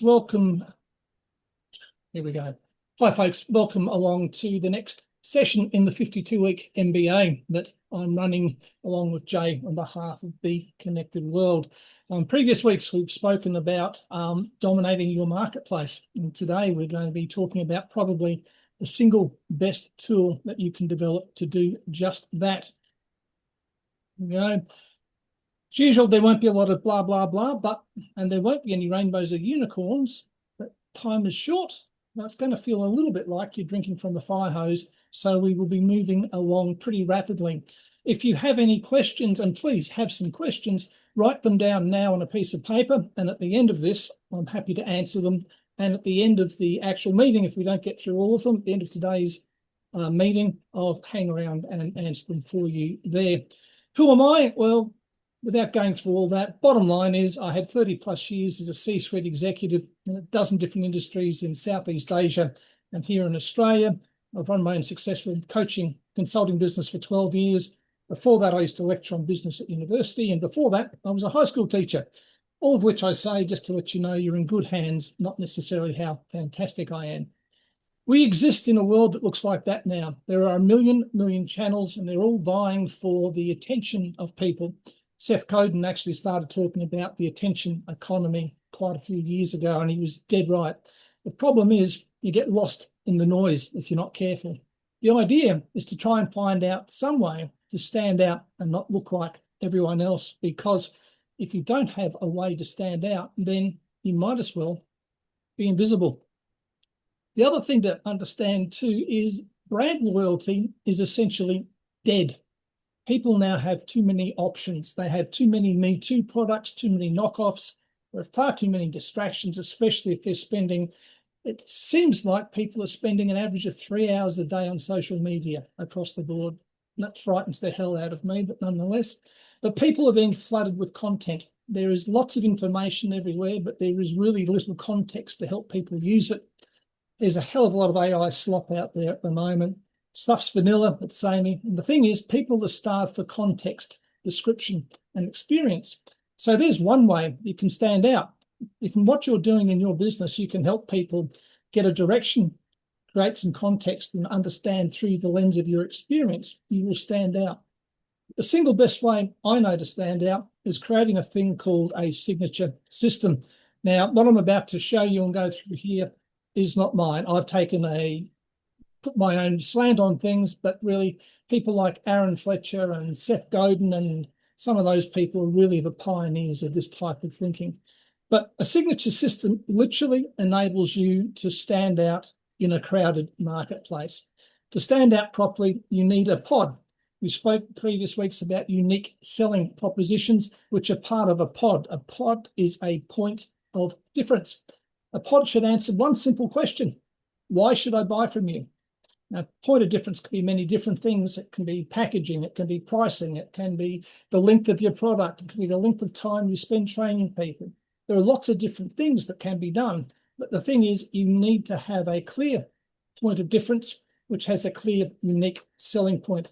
folks, welcome. Here we go. Hi, folks. Welcome along to the next session in the 52-week MBA that I'm running along with Jay on behalf of the Connected World. On previous weeks, we've spoken about dominating your marketplace. And today we're going to be talking about probably the single best tool that you can develop to do just that. You know, as usual, there won't be a lot of blah, blah, blah, and there won't be any rainbows or unicorns, but time is short. Now it's going to feel a little bit like you're drinking from a fire hose, so we will be moving along pretty rapidly. If you have any questions, and please have some questions, write them down now on a piece of paper, and at the end of this, I'm happy to answer them. And at the end of the actual meeting, if we don't get through all of them, at the end of today's meeting, I'll hang around and answer them for you there. Who am I? Well, without going through all that, bottom line is I had 30 plus years as a C-suite executive in a dozen different industries in Southeast Asia and here in Australia. I've run my own successful coaching consulting business for 12 years. Before that, I used to lecture on business at university. And before that, I was a high school teacher, all of which I say just to let you know you're in good hands, not necessarily how fantastic I am. We exist in a world that looks like that now. There are a million channels, and they're all vying for the attention of people. Seth Godin actually started talking about the attention economy quite a few years ago, and he was dead right. The problem is you get lost in the noise if you're not careful. The idea is to try and find out some way to stand out and not look like everyone else, because if you don't have a way to stand out, then you might as well be invisible. The other thing to understand too is brand loyalty is essentially dead. People now have too many options. They have too many Me Too products, too many knockoffs. There are far too many distractions, especially if they're spending, it seems like people are spending an average of 3 hours a day on social media across the board. And that frightens the hell out of me, but nonetheless. But people are being flooded with content. There is lots of information everywhere, but there is really little context to help people use it. There's a hell of a lot of AI slop out there at the moment. Stuff's vanilla, it's samey. And the thing is, people are starved for context, description, and experience. So there's one way you can stand out. If in what you're doing in your business, you can help people get a direction, create some context, and understand through the lens of your experience, you will stand out. The single best way I know to stand out is creating a thing called a signature system. Now, what I'm about to show you and go through here is not mine. I've put my own slant on things, but really people like Aaron Fletcher and Seth Godin and some of those people are really the pioneers of this type of thinking. But a signature system literally enables you to stand out in a crowded marketplace. To stand out properly, you need a pod. We spoke previous weeks about unique selling propositions, which are part of a pod. A pod is a point of difference. A pod should answer one simple question: why should I buy from you? Now, point of difference can be many different things. It can be packaging, it can be pricing, it can be the length of your product, it can be the length of time you spend training people. There are lots of different things that can be done, but the thing is you need to have a clear point of difference, which has a clear, unique selling point.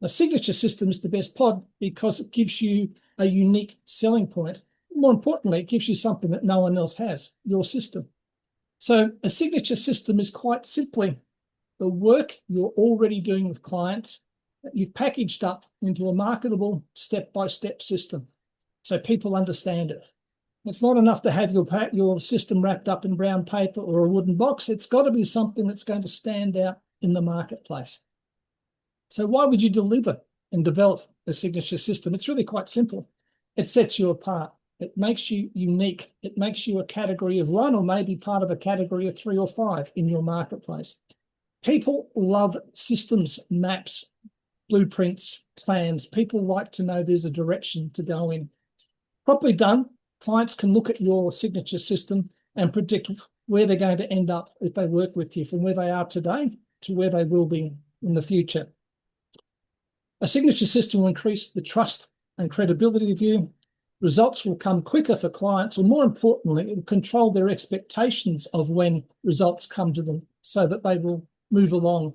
A signature system is the best pod because it gives you a unique selling point. More importantly, it gives you something that no one else has, your system. So a signature system is quite simply the work you're already doing with clients that you've packaged up into a marketable step-by-step system so people understand it. It's not enough to have your system wrapped up in brown paper or a wooden box. It's got to be something that's going to stand out in the marketplace. So why would you deliver and develop a signature system? It's really quite simple. It sets you apart. It makes you unique. It makes you a category of one, or maybe part of a category of 3 or 5 in your marketplace. People love systems, maps, blueprints, plans. People like to know there's a direction to go in. Properly done, clients can look at your signature system and predict where they're going to end up if they work with you, from where they are today to where they will be in the future. A signature system will increase the trust and credibility of you. Results will come quicker for clients, or more importantly, it will control their expectations of when results come to them so that they will move along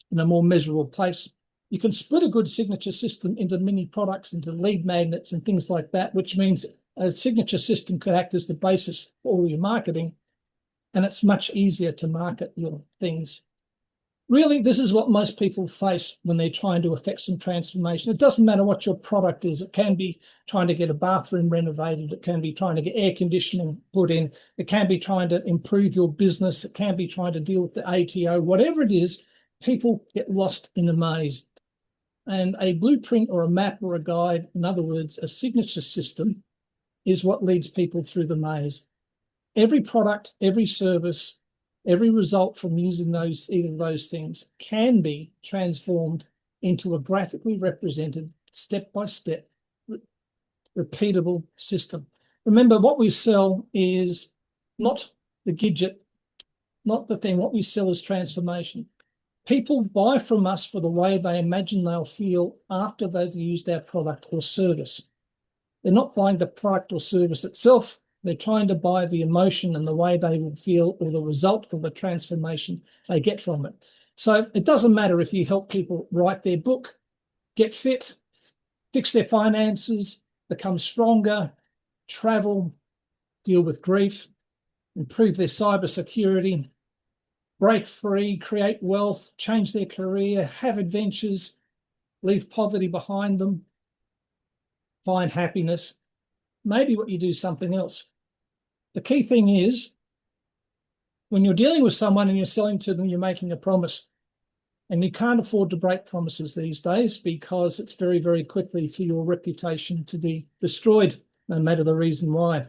in a more measurable place. You can split a good signature system into mini products, into lead magnets and things like that, which means A signature system could act as the basis for all your marketing, and it's much easier to market your things. Really, this is what most people face when they're trying to affect some transformation. It doesn't matter what your product is. It can be trying to get a bathroom renovated. It can be trying to get air conditioning put in. It can be trying to improve your business. It can be trying to deal with the ATO. Whatever it is, people get lost in a maze. And a blueprint or a map or a guide, in other words, a signature system, is what leads people through the maze. Every product, every service, every result from using either of those things can be transformed into a graphically represented, step-by-step, repeatable system. Remember, what we sell is not the gadget, not the thing. What we sell is transformation. People buy from us for the way they imagine they'll feel after they've used our product or service. They're not buying the product or service itself. They're trying to buy the emotion and the way they will feel, or the result of the transformation they get from it. So it doesn't matter if you help people write their book, get fit, fix their finances, become stronger, travel, deal with grief, improve their cybersecurity, break free, create wealth, change their career, have adventures, leave poverty behind them, find happiness. Maybe what you do is something else. The key thing is, when you're dealing with someone and you're selling to them, you're making a promise. And you can't afford to break promises these days, because it's very, very quickly for your reputation to be destroyed, no matter the reason why.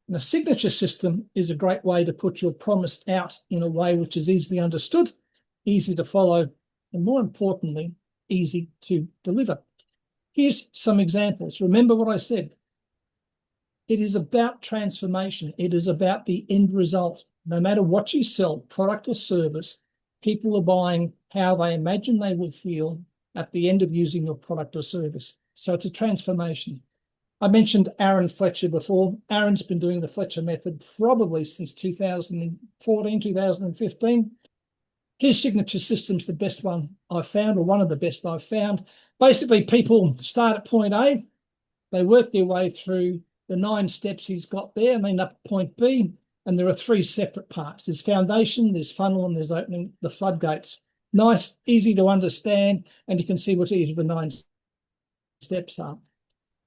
And a signature system is a great way to put your promise out in a way which is easily understood, easy to follow, and more importantly, easy to deliver. Here's some examples. Remember what I said. It is about transformation. It is about the end result. No matter what you sell, product or service, people are buying how they imagine they will feel at the end of using your product or service. So it's a transformation. I mentioned Aaron Fletcher before. Aaron's been doing the Fletcher method probably since 2014, 2015. His signature system's the best one I've found, or one of the best I've found. Basically, people start at point A, they work their way through the 9 steps he's got there, and they end up at point B, and there are 3 separate parts. There's foundation, there's funnel, and there's opening the floodgates. Nice, easy to understand, and you can see what each of the 9 steps are.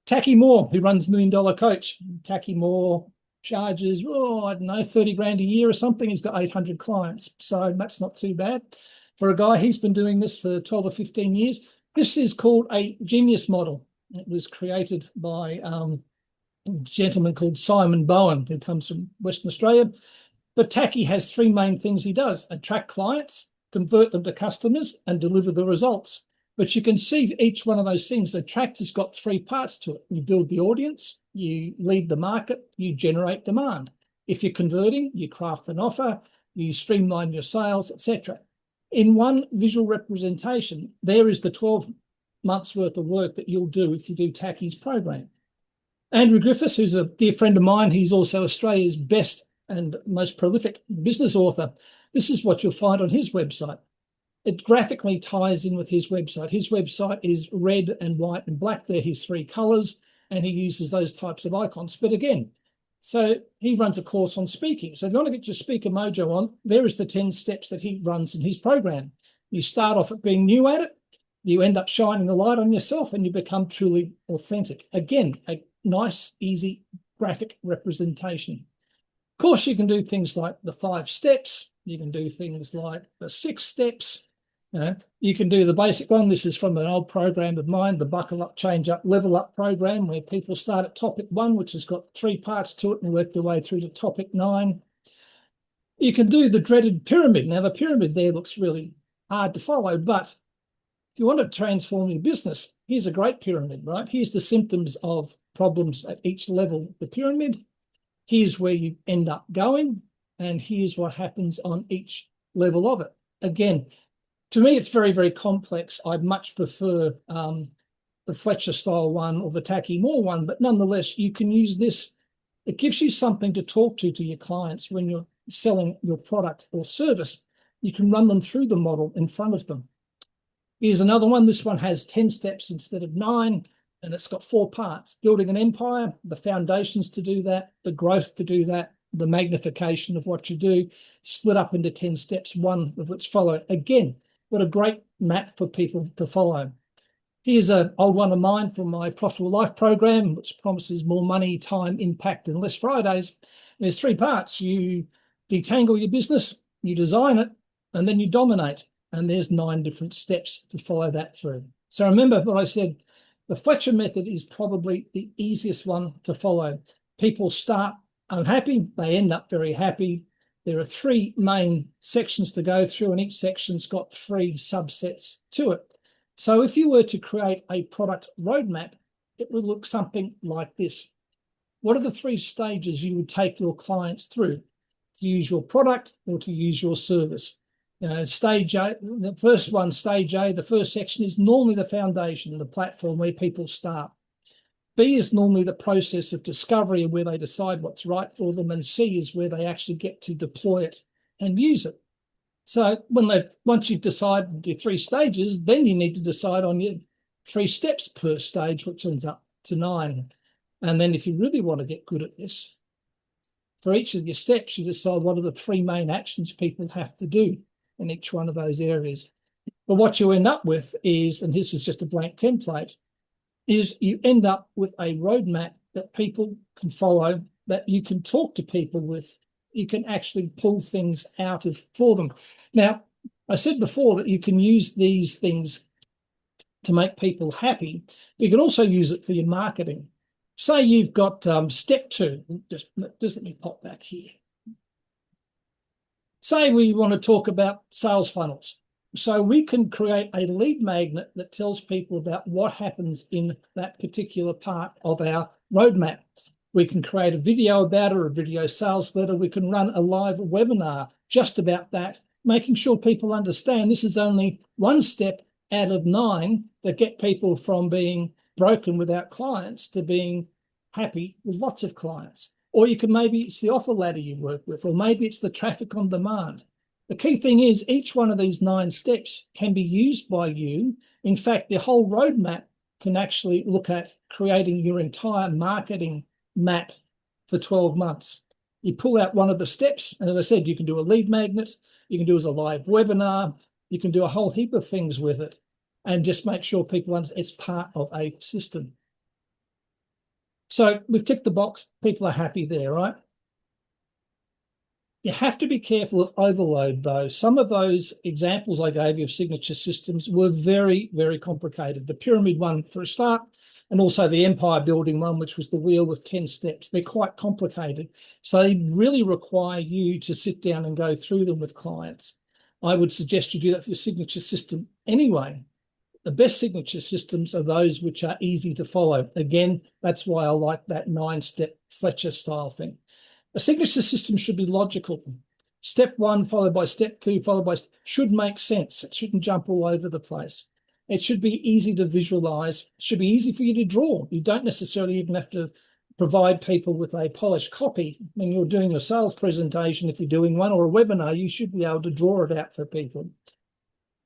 Tacky Moore, who runs $1 Million Coach. Tacky Moore charges, I don't know, 30 grand a year or something. He's got 800 clients, so that's not too bad. For a guy, he's been doing this for 12 or 15 years. This is called a genius model. It was created by a gentleman called Simon Bowen, who comes from Western Australia. But Tacky has 3 main things he does: attract clients, convert them to customers, and deliver the results. But you can see each one of those things. Attract has got 3 parts to it. You build the audience, you lead the market, you generate demand. If you're converting, you craft an offer, you streamline your sales, etc. In one visual representation, there is the 12 months worth of work that you'll do if you do Tacky's program. Andrew Griffiths, who's a dear friend of mine, he's also Australia's best and most prolific business author. This is what you'll find on his website. It graphically ties in with his website. His website is red and white and black. They're his 3 colors, and he uses those types of icons. But again, so he runs a course on speaking. So if you want to get your speaker mojo on, there is the 10 steps that he runs in his program. You start off at being new at it. You end up shining the light on yourself, and you become truly authentic. Again, a nice, easy graphic representation. Of course, you can do things like the 5 steps. You can do things like the 6 steps. You can do the basic one. This is from an old program of mine, the Buckle Up, Change Up, Level Up program, where people start at topic 1, which has got 3 parts to it, and work their way through to topic 9. You can do the dreaded pyramid. Now, the pyramid there looks really hard to follow, but if you want to transform your business, here's a great pyramid, right? Here's the symptoms of problems at each level of the pyramid. Here's where you end up going, and here's what happens on each level of it. Again, to me, it's very, very complex. I'd much prefer the Fletcher style one or the Tacky Moore one, but nonetheless, you can use this. It gives you something to talk to your clients when you're selling your product or service. You can run them through the model in front of them. Here's another one. This one has 10 steps instead of 9. And it's got 4 parts: building an empire, the foundations to do that, the growth to do that, the magnification of what you do, split up into 10 steps, one of which follow. Again, what a great map for people to follow. Here's an old one of mine from my Profitable Life program, which promises more money, time, impact, and less Fridays. There's 3 parts. You detangle your business, you design it, and then you dominate. And there's 9 different steps to follow that through. So remember what I said, the Fletcher method is probably the easiest one to follow. People start unhappy, they end up very happy. There are 3 main sections to go through, and each section's got 3 subsets to it. So if you were to create a product roadmap, it would look something like this. What are the 3 stages you would take your clients through to use your product or to use your service? Stage A, the first one, stage A, the first section is normally the foundation, the platform where people start. B is normally the process of discovery and where they decide what's right for them. And C is where they actually get to deploy it and use it. So once you've decided your 3 stages, then you need to decide on your 3 steps per stage, which ends up to 9. And then if you really want to get good at this, for each of your steps, you decide what are the 3 main actions people have to do in each one of those areas. But what you end up with is, and this is just a blank template, is you end up with a roadmap that people can follow, that you can talk to people with. You can actually pull things out of for them. Now, I said before that you can use these things to make people happy. You can also use it for your marketing. Say you've got step 2. Just let me pop back here. Say we want to talk about sales funnels. So we can create a lead magnet that tells people about what happens in that particular part of our roadmap. We can create a video about it, or a video sales letter. We can run a live webinar just about that, making sure people understand this is only 1 step out of 9 that get people from being broken without clients to being happy with lots of clients. Or you can, maybe it's the offer ladder you work with, or maybe it's the traffic on demand. The key thing is each one of these 9 steps can be used by you. In fact, the whole roadmap can actually look at creating your entire marketing map for 12 months. You pull out one of the steps, and as I said, you can do a lead magnet, you can do as a live webinar, you can do a whole heap of things with it, and just make sure people understand it's part of a system. So we've ticked the box, people are happy there, right? You have to be careful of overload, though. Some of those examples I gave you of signature systems were very, very complicated. The pyramid one for a start, and also the empire building one, which was the wheel with 10 steps. They're quite complicated. So they really require you to sit down and go through them with clients. I would suggest you do that for your signature system anyway. The best signature systems are those which are easy to follow. Again, that's why I like that 9-step Fletcher style thing. A signature system should be logical. Step 1 followed by step 2 followed by should make sense. It shouldn't jump all over the place. It should be easy to visualize. It should be easy for you to draw. You don't necessarily even have to provide people with a polished copy. When you're doing a sales presentation, if you're doing one, or a webinar, you should be able to draw it out for people.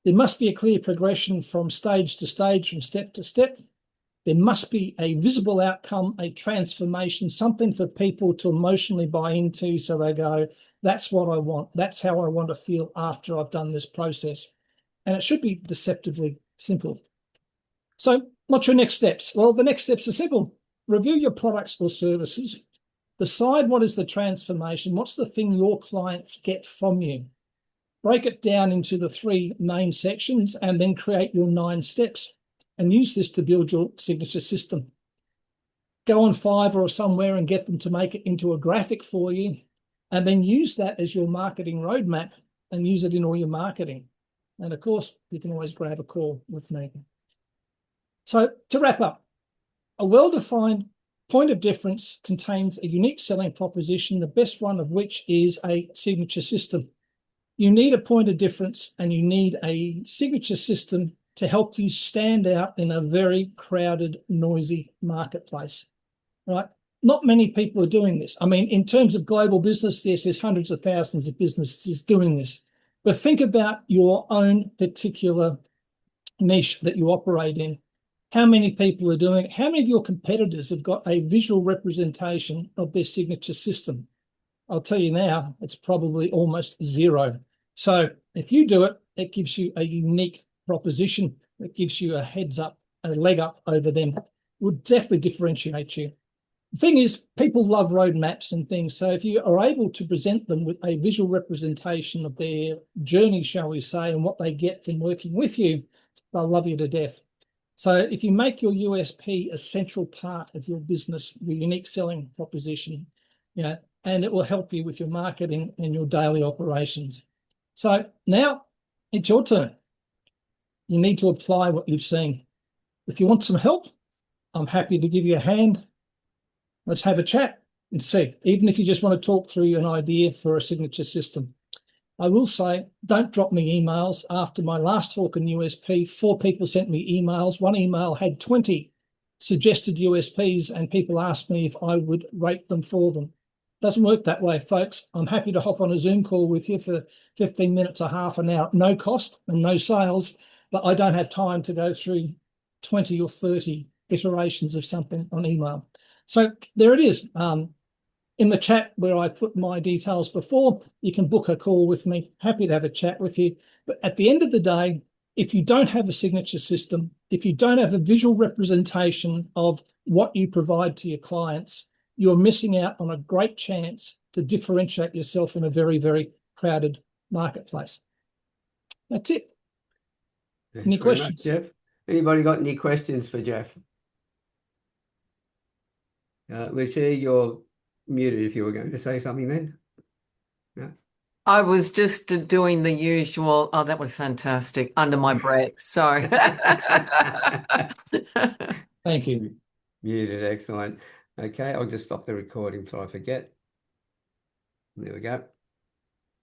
There must be a clear progression from stage to stage, from step to step. There must be a visible outcome, a transformation, something for people to emotionally buy into, so they go, that's what I want. That's how I want to feel after I've done this process. And it should be deceptively simple. So what's your next steps? Well, the next steps are simple. Review your products or services. Decide what is the transformation. What's the thing your clients get from you? Break it down into the 3 main sections, and then create your 9 steps, and use this to build your signature system. Go on Fiverr or somewhere and get them to make it into a graphic for you, and then use that as your marketing roadmap and use it in all your marketing. And of course, you can always grab a call with me. So to wrap up, a well-defined point of difference contains a unique selling proposition, the best one of which is a signature system. You need a point of difference, and you need a signature system to help you stand out in a very crowded, noisy marketplace, right? Not many people are doing this. I mean, in terms of global business, yes, there's hundreds of thousands of businesses doing this. But think about your own particular niche that you operate in. how many people are doing it? How many of your competitors have got a visual representation of their signature system? I'll tell you now, it's probably almost zero. So if you do it, it gives you a unique proposition. It gives you a heads up, a leg up over them. Would definitely differentiate you. The thing is, people love roadmaps and things. So if you are able to present them with a visual representation of their journey, shall we say, and what they get from working with you, they'll love you to death. So if you make your USP a central part of your business, your unique selling proposition, and it will help you with your marketing and your daily operations. So now it's your turn. You need to apply what you've seen. If you want some help, I'm happy to give you a hand. Let's have a chat and see, even if you just want to talk through an idea for a signature system. I will say, don't drop me emails. After my last talk in USP, 4 people sent me emails. One email had 20 suggested USPs, and people asked me if I would rate them for them. Doesn't work that way, folks. I'm happy to hop on a Zoom call with you for 15 minutes or half an hour, no cost and no sales, but I don't have time to go through 20 or 30 iterations of something on email. So there it is. In the chat where I put my details before, you can book a call with me. Happy to have a chat with you. But at the end of the day, if you don't have a signature system, if you don't have a visual representation of what you provide to your clients, you're missing out on a great chance to differentiate yourself in a very, very crowded marketplace. That's it. Thanks Any very questions? much, Geoff. Anybody got any questions for Geoff? Lucia, you're muted if you were going to say something then. No? I was just doing the usual, oh, that was fantastic, under my breath. So Thank you. Muted, excellent. Okay, I'll just stop the recording so I forget. There we go.